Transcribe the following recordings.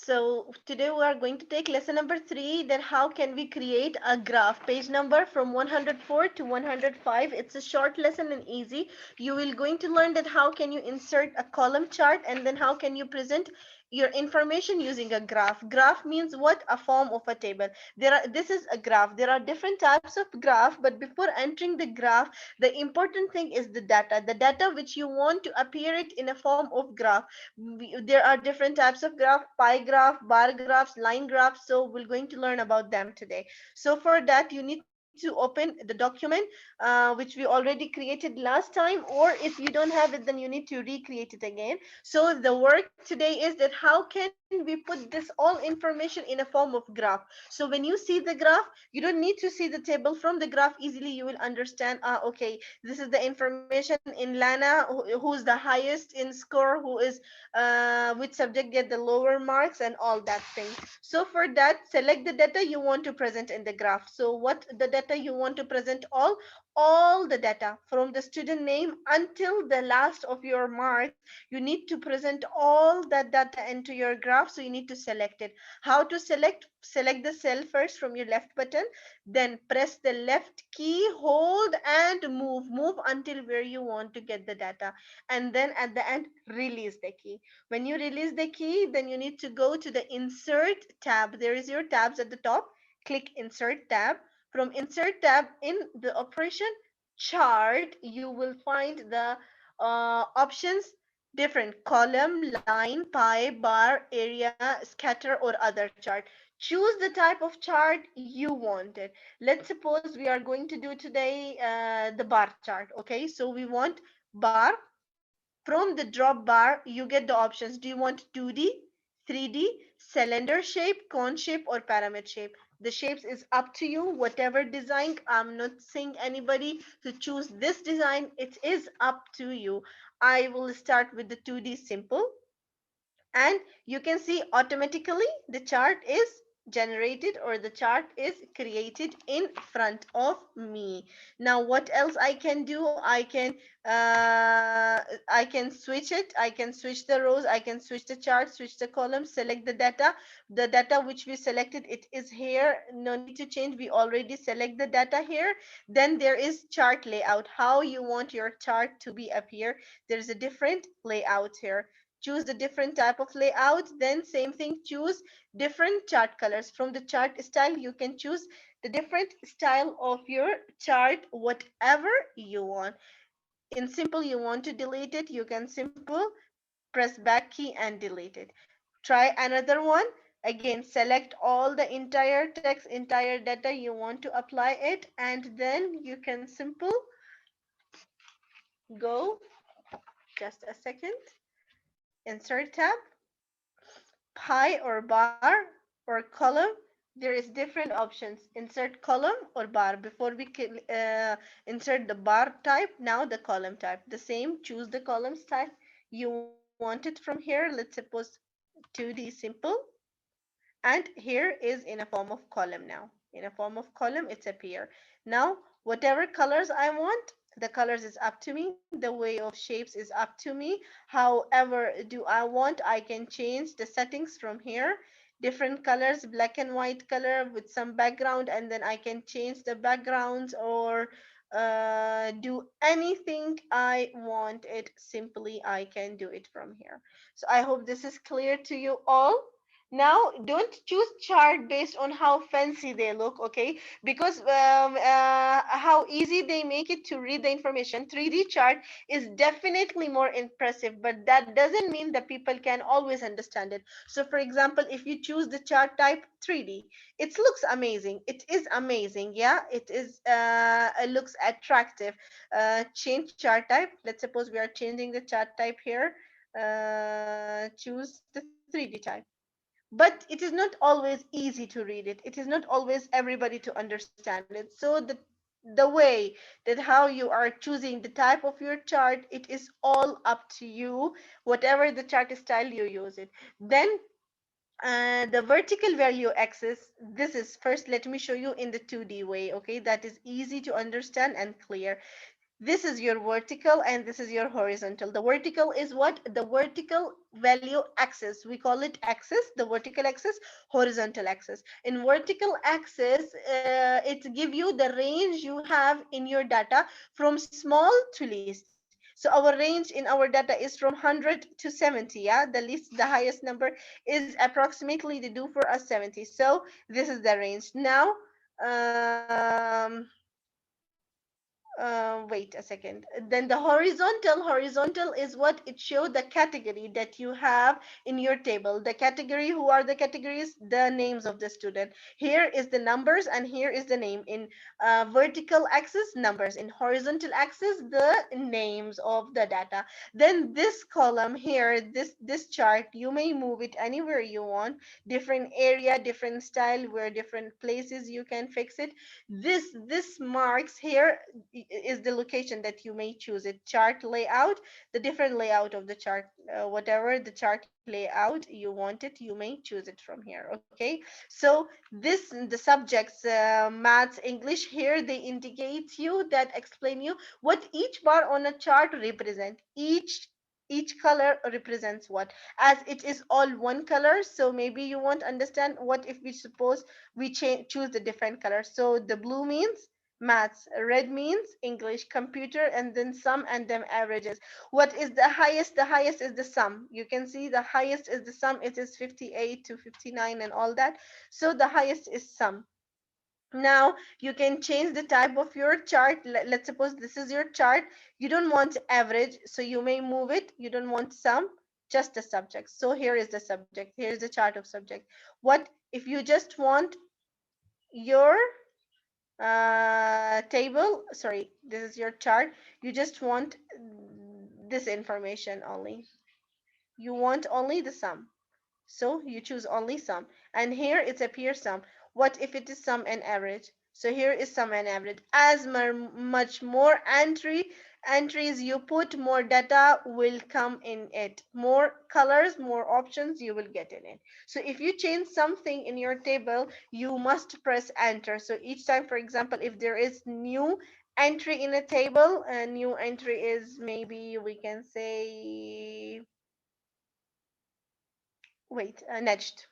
So today we are going to take lesson number 3, that how can we create a graph. Page number from 104 to 105. It's a short lesson and easy. You will going to learn that how can you insert a column chart, and then how can you present your information using a graph. Graph means what? A form of a table. This is a graph. There are different types of graph, but before entering the graph, the important thing is the data. The data which you want to appear it in a form of graph. There are different types of graph: pie graph, bar graphs, line graphs. So we're going to learn about them today. So for that, you need to open the document which we already created last time, or if you don't have it, then you need to recreate it again. So the work today is that how can we put this all information in a form of graph. So when you see the graph, you don't need to see the table. From the graph easily you will understand, okay, this is the information in Lana, who's the highest in score, who is which subject get the lower marks, and all that thing. So for that, select the data you want to present in the graph. So what the data you want to present? All the data from the student name until the last of your marks. You need to present all that data into your graph. So you need to select it. How to select? Select the cell first from your left button, then press the left key, hold and move until where you want to get the data, and then at the end release the key. When you release the key, then you need to go to the insert tab. There is your tabs at the top. Click insert tab. From insert tab in the operation chart, you will find the options: different column, line, pie, bar, area, scatter, or other chart. Choose the type of chart you wanted. Let's suppose we are going to do today the bar chart. Okay, so we want bar. From the drop bar, you get the options. Do you want 2D, 3D, cylinder shape, cone shape, or pyramid shape? The shapes is up to you. Whatever design, I'm not saying anybody to choose this design. It is up to you. I will start with the 2D simple, and you can see automatically the chart is generated, or the chart is created in front of me. Now what else I can do? I can switch it. I can switch the rows, I can switch the chart, switch the columns, select the data. The data which we selected, it is here. No need to change, we already select the data here. Then there is chart layout, how you want your chart to be appear. There's a different layout here. Choose the different type of layout. Then same thing, choose different chart colors. From the chart style, you can choose the different style of your chart, whatever you want. In simple, you want to delete it, you can simple press back key and delete it. Try another one. Again, select all the entire text, entire data you want to apply it, and then you can simple go. Just a second. Insert tab, pie or bar or column. There is different options: insert column or bar. Before we insert the bar type, now the column type the same. Choose the column type you want it from here. Let's suppose 2D simple, and here is in a form of column. Now in a form of column it's appear. Now whatever colors I want, the colors is up to me, the way of shapes is up to me. However do I want, I can change the settings from here. Different colors, black and white color with some background, and then I can change the backgrounds, or do anything I want it. Simply I can do it from here. So I hope this is clear to you all. Now don't choose chart based on how fancy they look, okay? Because how easy they make it to read the information. 3D chart is definitely more impressive, but that doesn't mean that people can always understand it. So for example, if you choose the chart type 3D, it looks amazing. It is amazing, yeah. It looks attractive. Change chart type. Let's suppose we are changing the chart type here. Choose the 3D type. But it is not always easy to read it. It is not always everybody to understand it. So the way that how you are choosing the type of your chart, it is all up to you. Whatever the chart style, you use it. Then the vertical value axis, this is first, let me show you in the 2D way, okay? That is easy to understand and clear. This is your vertical and this is your horizontal. The vertical is what? The vertical value axis. We call it axis, the vertical axis, horizontal axis. In vertical axis, it give you the range you have in your data from small to least. So our range in our data is from 100 to 70. Yeah, the highest number is approximately, they do for us 70. So this is the range. Now, um, wait a second. Then the horizontal is what it show the category that you have in your table. The category, who are the categories? The names of the student. Here is the numbers and here is the name. In vertical axis, numbers. In horizontal axis, the names of the data. Then this column here, this chart, you may move it anywhere you want. Different area, different style, where different places you can fix it. This marks here is the location that you may choose it. Chart layout, the different layout of the chart, whatever the chart layout you want it, you may choose it from here. Okay, so this, the subjects, maths, English, here they indicate you, that explain you what each bar on a chart represent. Each color represents what, as it is all one color. So maybe you won't understand. What if we suppose we choose the different colors? So the blue means maths, red means English, computer, and then sum, and then averages. What is the highest? The highest is the sum. You can see the highest is the sum. It is 58 to 59 and all that. So the highest is sum. Now you can change the type of your chart. Let's suppose this is your chart. You don't want average, so you may move it. You don't want sum, just the subject. So here is the subject. Here is the chart of subject. What if you just want your table? Sorry, this is your chart. You just want this information only. You want only the sum. So you choose only sum. And here it's appears sum. What if it is sum and average? So here is sum and average. As much more entries you put, more data will come in it. More colors, more options you will get in it. So if you change something in your table, you must press enter. So each time, for example, if there is new entry in a table, a new entry is, maybe we can say, wait, next.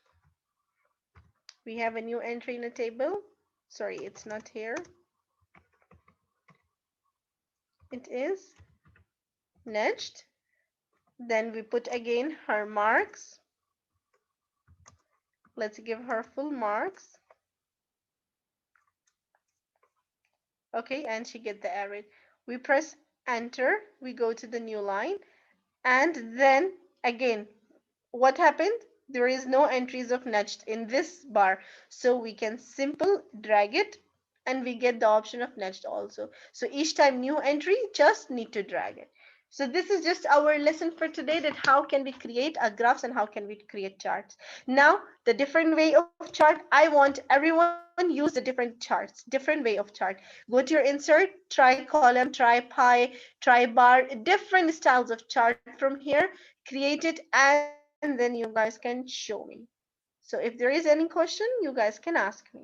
We have a new entry in a table. Sorry, it's not here. It is next. Then we put again her marks. Let's give her full marks. Okay, and she get the average. We press enter. We go to the new line. And then again, what happened? There is no entries of nudged in this bar. So we can simple drag it and we get the option of nudged also. So each time new entry, just need to drag it. So this is just our lesson for today, that how can we create a graphs and how can we create charts. Now, the different way of chart, I want everyone use the different charts, different way of chart. Go to your insert, try column, try pie, try bar, different styles of chart from here, create it, and then you guys can show me. So if there is any question, you guys can ask me.